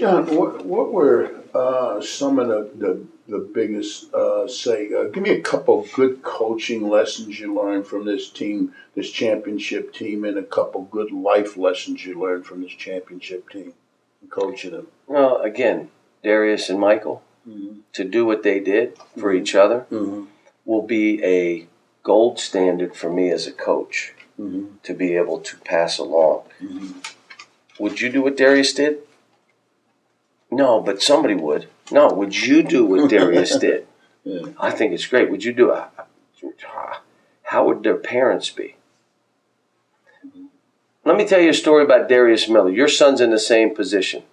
John, what were some of the biggest, give me a couple good coaching lessons you learned from this team, this championship team, and a couple good life lessons you learned from this championship team, coaching them? Well, again, Darius and Michael, to do what they did for each other will be a gold standard for me as a coach to be able to pass along. Would you do what Darius did? No, but somebody would. No, would you do what Darius did? Yeah. I think it's great. Would you do it? How would their parents be? Let me tell you a story about Darius Miller. Your son's in the same position.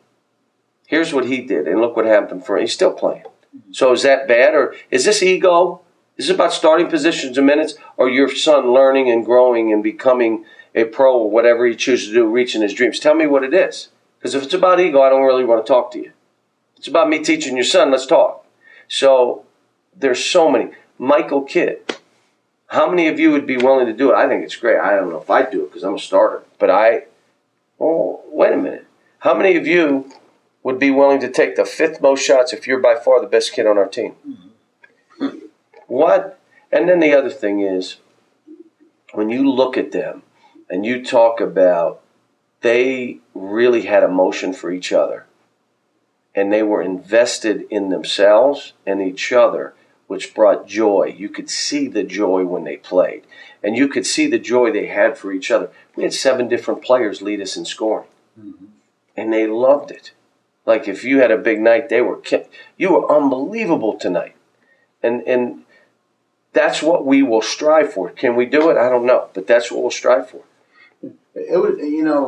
Here's what he did, and look what happened for him. He's still playing. So is that bad, or is this ego? Is it about starting positions and minutes, or your son learning and growing and becoming a pro or whatever he chooses to do, reaching his dreams? Tell me what it is. Because if it's about ego, I don't really want to talk to you. If it's about me teaching your son, let's talk. So there's so many. Michael Kidd, how many of you would be willing to do it? I think it's great. I don't know if I'd do it because I'm a starter. But wait a minute. How many of you would be willing to take the fifth most shots if you're by far the best kid on our team? What? And then the other thing is, when you look at them and you talk about they really had emotion for each other, and they were invested in themselves and each other, which brought joy. You could see the joy when they played, and you could see the joy they had for each other. We had 7 different players lead us in scoring, and they loved it. Like if you had a big night, you were unbelievable tonight, and that's what we will strive for. Can we do it? I don't know, but that's what we'll strive for. It was,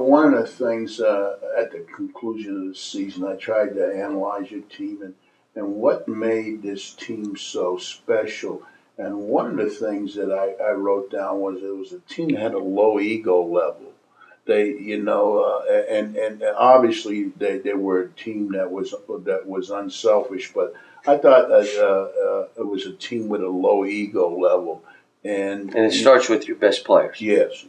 one of the things at the conclusion of the season, I tried to analyze your team and what made this team so special. And one of the things that I wrote down was it was a team that had a low ego level. They, and obviously they were a team that was unselfish, but I thought it was a team with a low ego level. And it starts with your best players. Yes.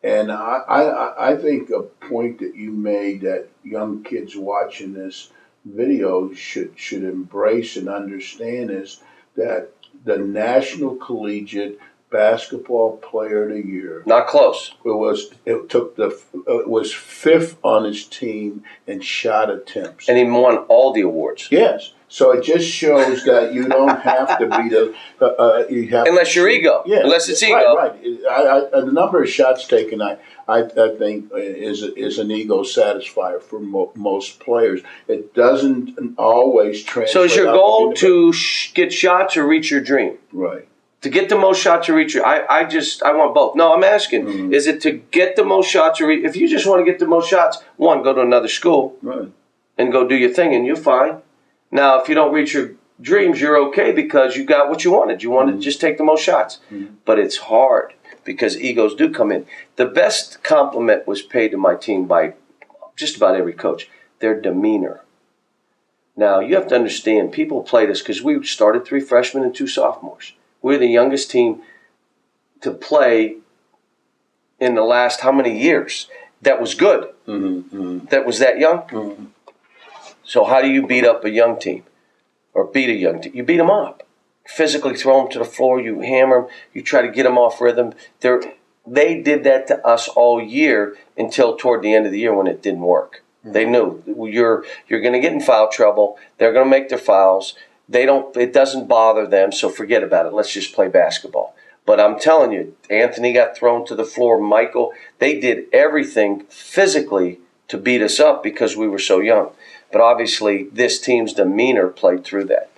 And I think a point that you made that young kids watching this video should embrace and understand is that the National Collegiate Basketball Player of the Year, not close. It was 5th on his team in shot attempts, and he won all the awards. Yes. So it just shows that you don't have to be unless you're ego. Yeah, unless it's ego. Right. The number of shots taken, I think, is an ego satisfier for most players. It doesn't always translate. So is your goal to get shots or reach your dream? Right. To get the most shots or reach your, I want both. No, I'm asking, is it to get the most shots or if you just want to get the most shots, one, go to another school, right, and go do your thing, and you're fine. Now, if you don't reach your dreams, you're okay because you got what you wanted. You wanted to just take the most shots. But it's hard because egos do come in. The best compliment was paid to my team by just about every coach, their demeanor. Now, you have to understand, people played us because we started 3 freshmen and 2 sophomores. We're the youngest team to play in the last how many years? That was good. That was that young. So how do you beat up a young team or beat a young team? You beat them up. Physically throw them to the floor. You hammer them. You try to get them off rhythm. They did that to us all year until toward the end of the year when it didn't work. They knew you're going to get in foul trouble. They're going to make their fouls. It doesn't bother them, so forget about it. Let's just play basketball. But I'm telling you, Anthony got thrown to the floor. Michael, they did everything physically to beat us up because we were so young. But obviously, this team's demeanor played through that.